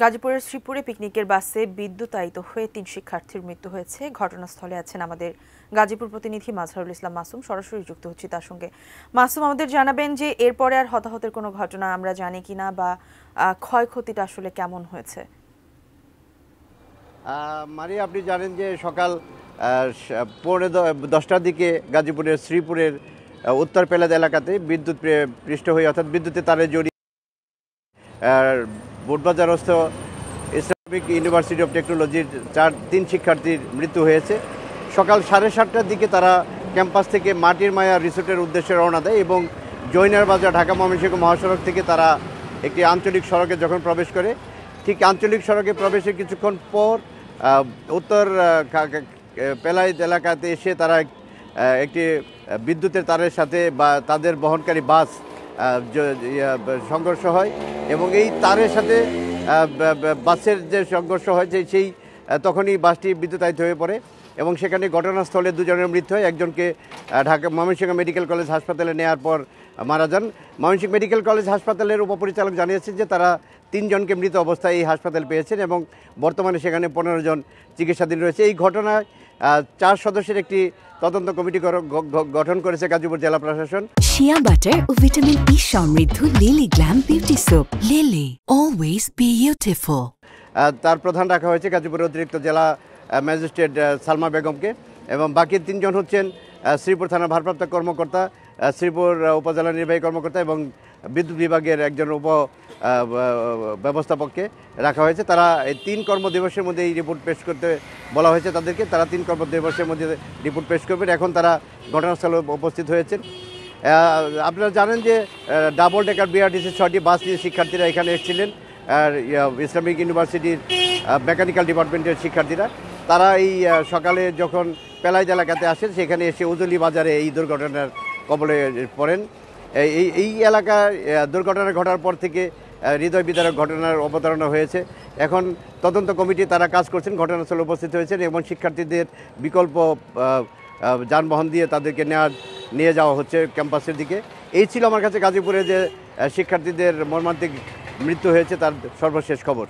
গাজীপুরের শ্রীপুরে পিকনিকের বাসে বিদ্যুতায়িত হয়ে ৩ শিক্ষার্থীর মৃত্যু হয়েছে। ঘটনাস্থলে আছেন আমাদের গাজীপুর প্রতিনিধি মাজহারুল ইসলাম মাসুম। সরাসরি যুক্ত হচ্ছি তার সঙ্গে। মাসুম, আমাদের জানাবেন যে এরপরে আর হতাহতের কোনো ঘটনা আমরা জানি কিনা বা ক্ষয়ক্ষতিটা আসলে কেমন হয়েছে। মারি, আপনি জানেন যে সকাল 10:45টার দিকে গাজীপুরের শ্রীপুরের উত্তর পেলাদ এলাকাতে বিদ্যুৎ পৃষ্ঠ হয়ে অর্থাৎ বিদ্যুতের তারে জড়িয়ে বোটবাজারস্থ ইসলামিক ইউনিভার্সিটি অফ টেকনোলজির 3 শিক্ষার্থীর মৃত্যু হয়েছে। সকাল 7:30টার দিকে তারা ক্যাম্পাস থেকে মাটির মায়া রিসোর্টের উদ্দেশ্যে রওনা দেয় এবং জৈনার বাজার ঢাকা ময়মনসিংহ মহাসড়ক থেকে তারা একটি আঞ্চলিক সড়কে যখন প্রবেশ করে, ঠিক আঞ্চলিক সড়কে প্রবেশের কিছুক্ষণ পর উত্তর পেলাইদ এলাকাতে এসে তারা একটি বিদ্যুতের তারের সাথে বা তাদের বহনকারী বাস সংঘর্ষ হয় এবং এই তারের সাথে বাসের যে সংঘর্ষ হয় সেই তখনই বাসটি বিদ্যুতায়িত হয়ে পড়ে এবং সেখানে ঘটনাস্থলে 2 জনের মৃত্যু হয়। একজনকে ঢাকা ময়মনসিংহ মেডিকেল কলেজ হাসপাতালে নেওয়ার পর মারা যান। ময়মনসিংহ মেডিকেল কলেজ হাসপাতালের উপপরিচালক জানিয়েছেন যে তারা 3 জনকে মৃত অবস্থায় এই হাসপাতাল পেয়েছেন এবং বর্তমানে সেখানে 15 জন চিকিৎসাধীন রয়েছে। এই ঘটনায় 4 সদস্যের একটি তদন্ত কমিটি গঠন করেছে গাজীপুর জেলা প্রশাসন। শিয়া বাটার ও ভিটামিন ই সমৃদ্ধ lily glam beauty soap. Lily, always beautiful. তার প্রধান রাখা হয়েছে গাজীপুরের অতিরিক্ত জেলা ম্যাজিস্ট্রেট সালমা বেগমকে এবং বাকি 3 জন হচ্ছেন শ্রীপুর থানার ভারপ্রাপ্ত কর্মকর্তা, শ্রীপুর উপজেলা নির্বাহী কর্মকর্তা এবং বিদ্যুৎ বিভাগের একজন ব্যবস্থাপককে রাখা হয়েছে। তারা এই 3 কর্মদিবসের মধ্যে এই রিপোর্ট পেশ করতে বলা হয়েছে তাদেরকে। তারা 3 কর্মদিবসের মধ্যে রিপোর্ট পেশ করবেন। এখন তারা ঘটনাস্থলে উপস্থিত হয়েছেন। আপনারা জানেন যে ডাবল ডেকার বিআরটিসির 6টি বাস নিয়ে শিক্ষার্থীরা এখানে এসেছিলেন। আর ইসলামিক ইউনিভার্সিটির মেকানিক্যাল ডিপার্টমেন্টের শিক্ষার্থীরা তারা এই সকালে যখন পেলাইদ এলাকাতে আসেন সেখানে এসে উজলি বাজারে এই দুর্ঘটনার কবলে পড়েন। এই এলাকায় দুর্ঘটনা ঘটার পর থেকে হৃদয় বিদারক ঘটনার অবতারণা হয়েছে। এখন তদন্ত কমিটি তারা কাজ করছেন, ঘটনাস্থলে উপস্থিত হয়েছেন এবং শিক্ষার্থীদের বিকল্প যানবাহন দিয়ে তাদেরকে নিয়ে যাওয়া হচ্ছে ক্যাম্পাসের দিকে। এই ছিল আমার কাছে গাজীপুরে যে শিক্ষার্থীদের মর্মান্তিক মৃত্যু হয়েছে তার সর্বশেষ খবর।